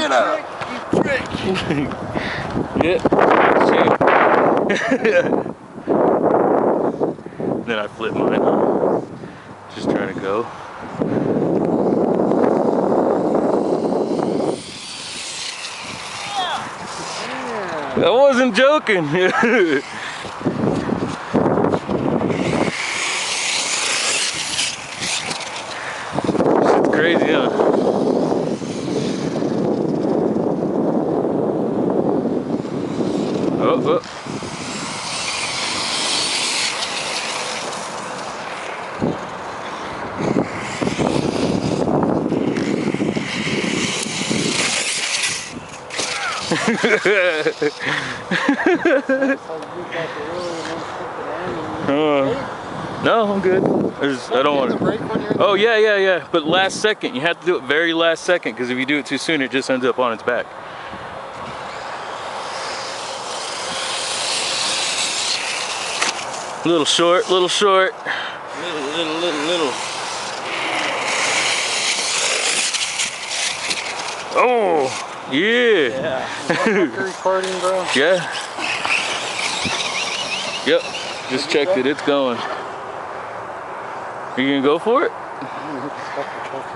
Get up! You prick! Yeah. Then I flip mine. Just trying to go. I wasn't joking. It's crazy, huh? Oh, oh. No, I'm good. I don't want to. Oh yeah, yeah, yeah. But last second, you have to do it very last second, because if you do it too soon, it just ends up on its back. Little short, little short. Little. Oh, yeah. Yeah. Recording, bro? Yeah. Yep. Just checked it. It's going. Are you gonna go for it?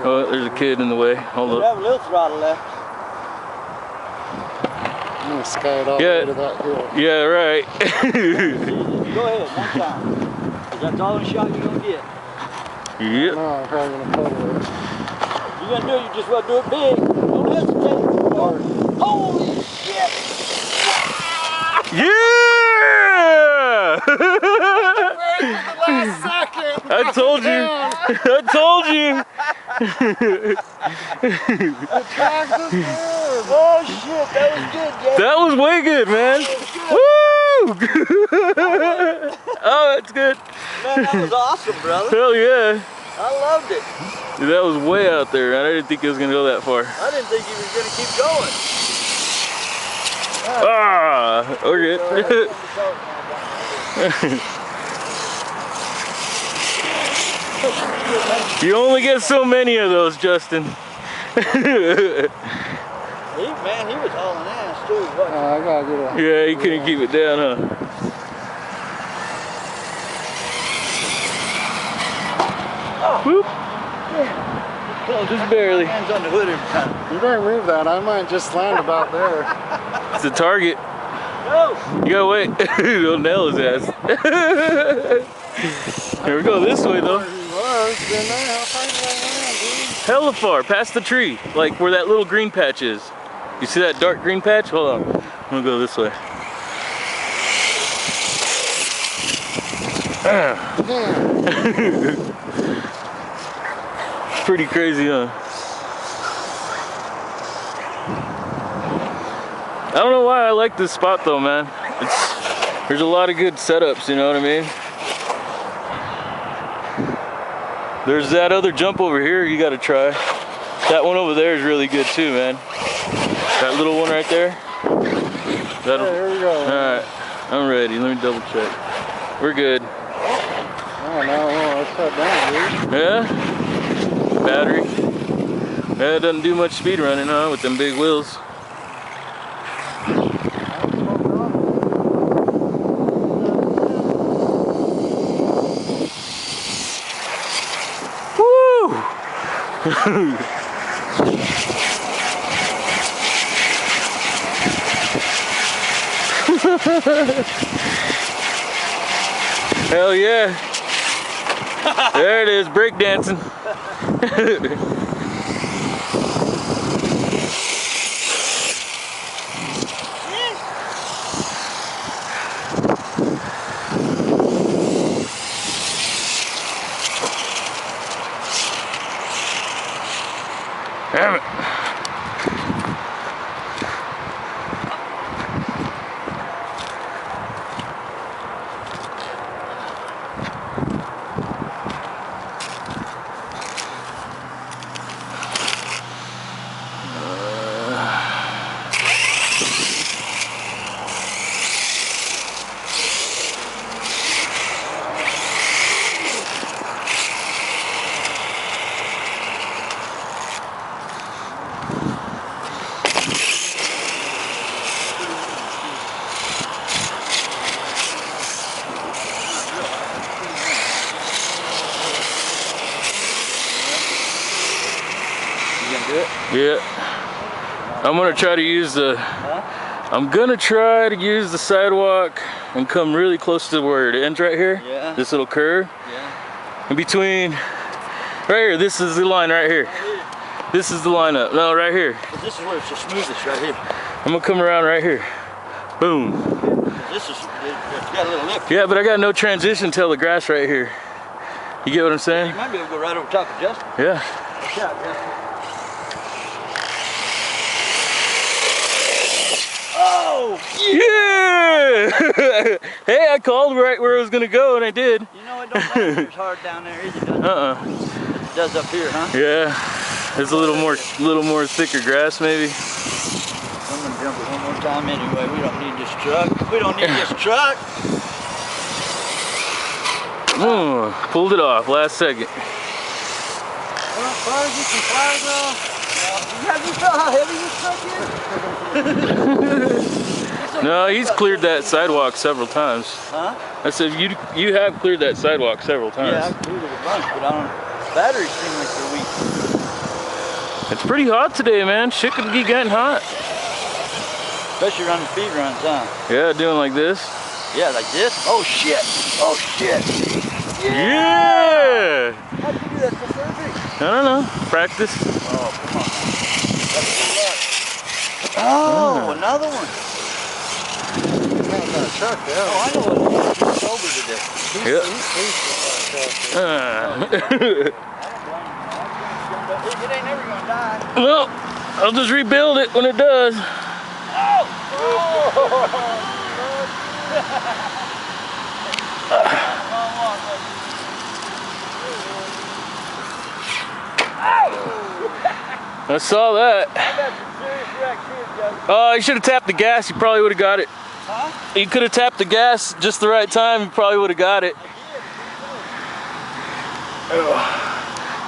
Oh, there's a kid in the way. Hold We up. have a little throttle left. I'm gonna sky it all Yeah. the way to that hill. Yeah, right. Go ahead, one time. 'Cause that's all the shot you're gonna get. Yep. No, I'm probably gonna pull it. You're gonna do it, you just want to do it big. Don't hesitate. Holy shit! Yeah! Last second! I told you. I told you. Oh shit, that was good, Jeff. That was way good, man. Woo! Oh, that's good. Man, that was awesome, brother. Hell yeah. I loved it. Dude, that was way out there. I didn't think it was gonna go that far. I didn't think he was gonna keep going. Ah, we're good. You only get so many of those, Justin. Man, he was hauling ass too. What? I gotta get a... Yeah, you couldn't keep it down, huh? Whoop. Just barely. Hands on the hood every time. You better move that. I might just land about there. It's a target. No! You gotta wait. It'll nail his ass. Here we go this way though. Hella far, past the tree. Like where that little green patch is. You see that dark green patch? Hold on. I'm gonna go this way. Pretty crazy, huh? I don't know why I like this spot though, man. There's a lot of good setups, you know what I mean? There's that other jump over here you gotta try. That one over there is really good too, man. That little one right there. That'll, here we go. Alright, I'm ready. Let me double check. We're good. Oh no, it's shut down, dude. Yeah? Battery. Yeah, it doesn't do much speed running, huh, with them big wheels. Woo! Hell yeah. There it is, breakdancing. Damn it. gonna do it? Yeah. I'm gonna try to use the. Huh? I'm gonna try to use the sidewalk and come really close to where it ends right here. Yeah. This little curve. Yeah. In between. Right here. This is the line right here. This is the lineup. No, right here. But this is where it's the smoothest right here. I'm gonna come around right here. Boom. This is, it's got a little lip. Yeah, but I got no transition till the grass right here. You get what I'm saying? You might be able to go right over top of Justin. Yeah. Watch out, Justin. Oh! Yeah! Hey, I called right where I was gonna go, and I did. You know, it don't matter as hard down there, is it? It does up here, huh? Yeah. There's a little more thicker grass, maybe. I'm gonna jump it one more time anyway. We don't need this truck. We don't need this truck. Pulled it off last second. Well, as far as you can fly, though. Have you felt how heavy this truck is? No, he's cleared that sidewalk several times. Huh? I said you have cleared that sidewalk several times. Yeah, I've cleared it a bunch, but I don't. Batteries seem like they're weak. It's pretty hot today, man. Shit could be getting hot. Especially running speed runs, huh? Yeah, doing like this. Yeah, like this? Oh shit! Oh shit! Yeah! How'd you do that so perfect? I don't know. Practice. Oh, come on. That's good luck. Oh, another one. That's not a truck there. Oh, I know what it is. He's sober today. Yep. It ain't never gonna die. Well, I'll just rebuild it when it does. Oh! I saw that. I've had some serious wrecks here, Justin. Oh, you should have tapped the gas. You probably would have got it. Huh? You could have tapped the gas just the right time. You probably would have got it.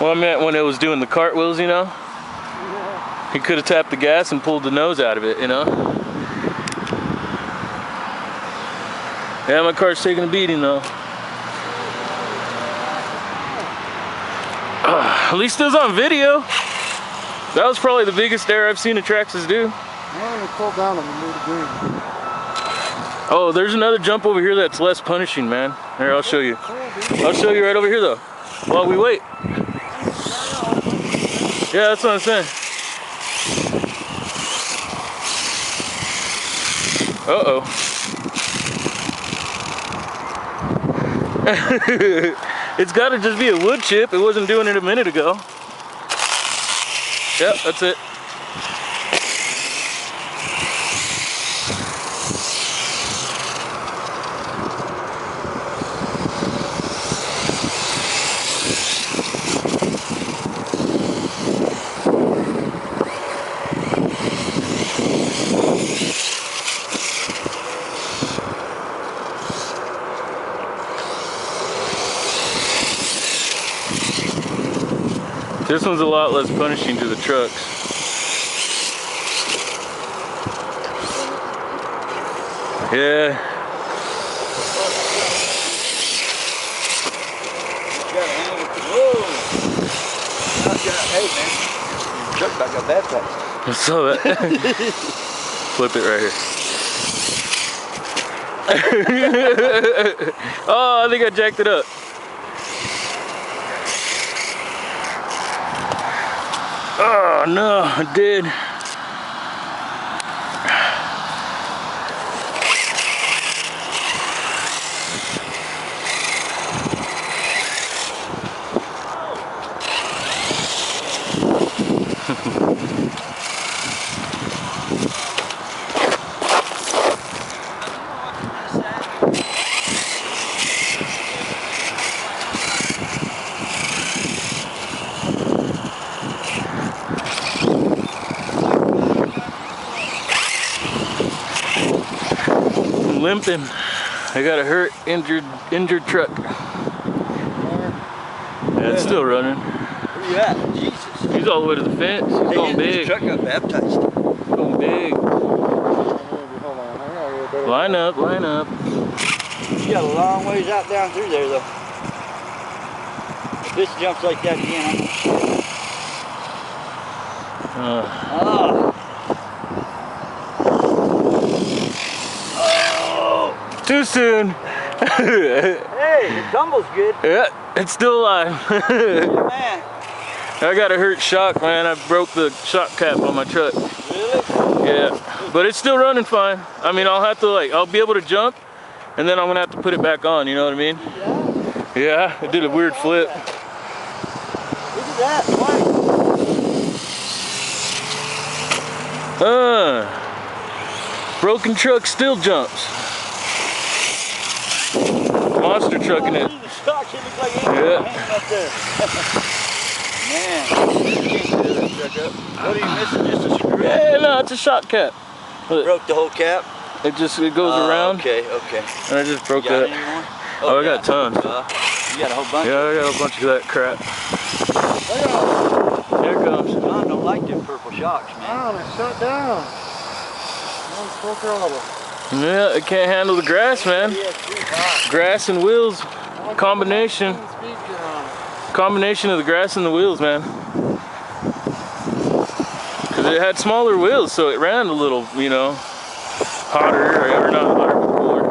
Well, I meant when it was doing the cartwheels, you know. He could have tapped the gas and pulled the nose out of it, you know. Yeah, my car's taking a beating though. At least it was on video. That was probably the biggest error I've seen the Traxxas do. Well, we pulled down and we moved the green. Oh, there's another jump over here that's less punishing, man. Here, I'll show you. I'll show you right over here though, while we wait. Yeah, that's what I'm saying. Uh-oh. It's gotta just be a wood chip. It wasn't doing it a minute ago. Yep, that's it. This one's a lot less punishing to the trucks. Yeah. Whoa! Hey man, your truck about got baptized. I saw that. Flip it right here. Oh, I think I jacked it up. Oh no, I did. Limping. I got a injured truck. Yeah, it's still running. Where you at? Jesus. He's all the way to the fence. He's going His big. truck got baptized. Going big. Hold on. Line up, line up. You got a long ways out down through there though. If this jumps like that again, I'm gonna Too soon. Hey, it tumbles good. Yeah, it's still alive. Man. I got a hurt shock, man. I broke the shock cap on my truck. Really? Yeah, but it's still running fine. I mean, I'll have to I'll be able to jump, and then I'm gonna have to put it back on. You know what I mean? Yeah. I did a weird flip. Look at that. What? Broken truck still jumps. Monster trucking it. The shock should look like Yeah. up there. Man, what are you missing? Just a screw? Yeah, no, it's a shock cap. Look, Broke the whole cap? it goes around. Okay. And I just broke You got that. any more? Oh, I got tons. You got a whole bunch? Yeah, I got a bunch of that crap. Here it comes. John don't like them purple shocks, man. Oh, it's shut down. Mine's full throttle. Yeah, it can't handle the grass, man. Grass and wheels combination. Combination of the grass and the wheels, man. Because it had smaller wheels, so it ran a little, you know, hotter, or not hotter, but cooler.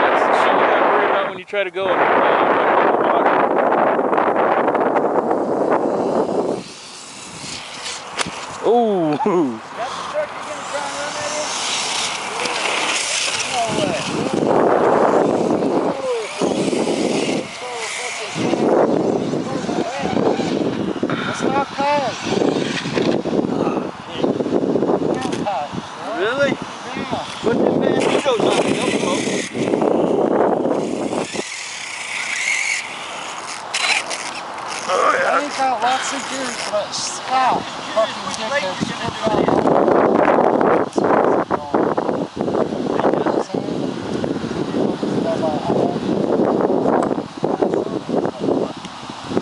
That's the shit you gotta worry about when you try to go in the water. Oh! That's the truck you're gonna try and run that It's not fast. Really? Yeah. Put the banditos on the elbow. I ain't got lots of gears, but spout. Fucking dickheads.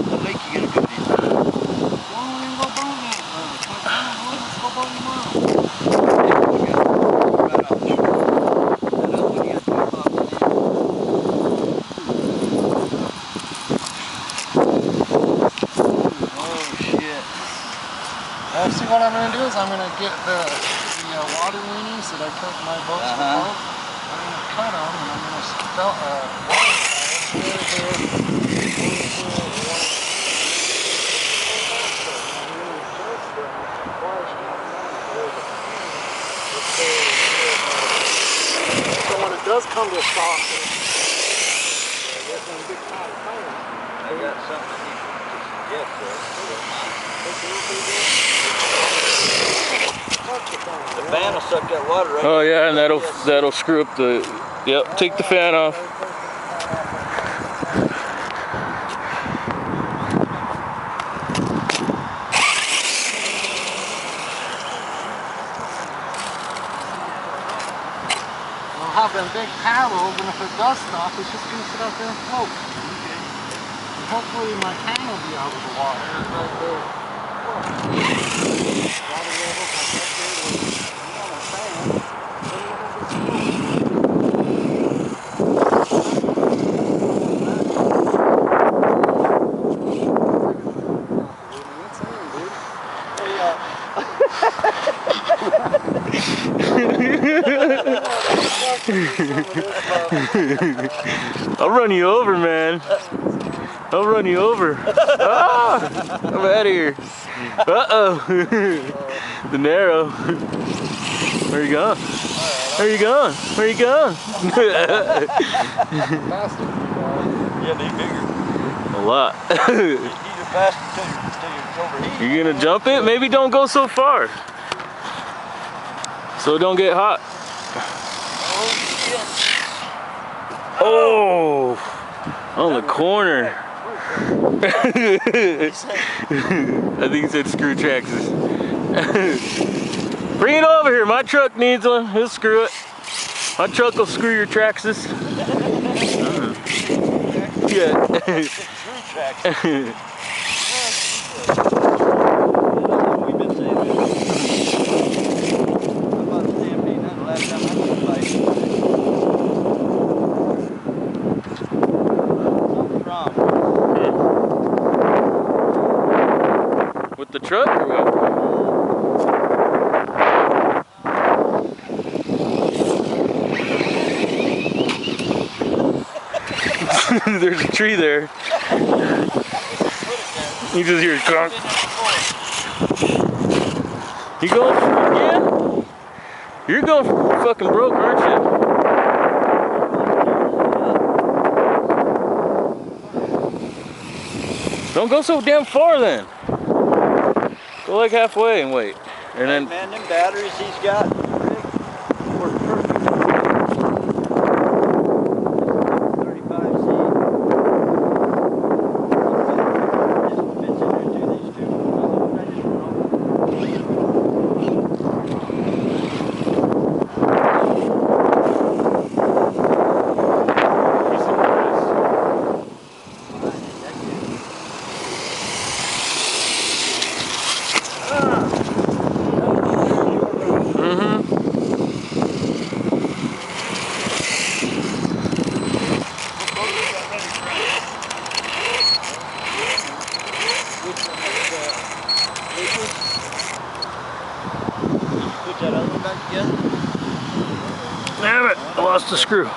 What lake you gonna go to? See, what I'm going to do is I'm going to get the water weenies that I took my boats with. I'm going to cut them and I'm going to spell so when it does come to a stop, there's going to be kind of fire. I got something to suggest there. The fan will suck that water right. Oh yeah, and that'll screw up the. Yep, take the fan off. I'll have them big paddles, and if it does stop, it's just going to sit out there and float. And hopefully my can will be out of the water. Water levels are I'll run you over, man. I'll run you over. Ah, I'm out of here. Uh-oh. The narrow. Where you going? Where you going? Where you going? Yeah, they bigger. A lot. Either faster till you're overheating. You gonna jump it? Maybe don't go so far. So don't get hot. Oh, on the corner. I think he said screw traxes. Bring it over here. My truck needs one. He'll screw it. My truck will screw your traxes. Yeah. Screw traxes. We've been saying this. I'm about to stampede. That's the last time I was fighting. Something's wrong. the truck or what? There's a tree there. You just hear it conk. You going again? You're going fucking broke, aren't you? Don't go so damn far then. Go like halfway and wait. And then man, them batteries he's got work perfect. 35C. Just fits in there too, these two. I just run over. Put that other one back together. damn it, I lost the screw.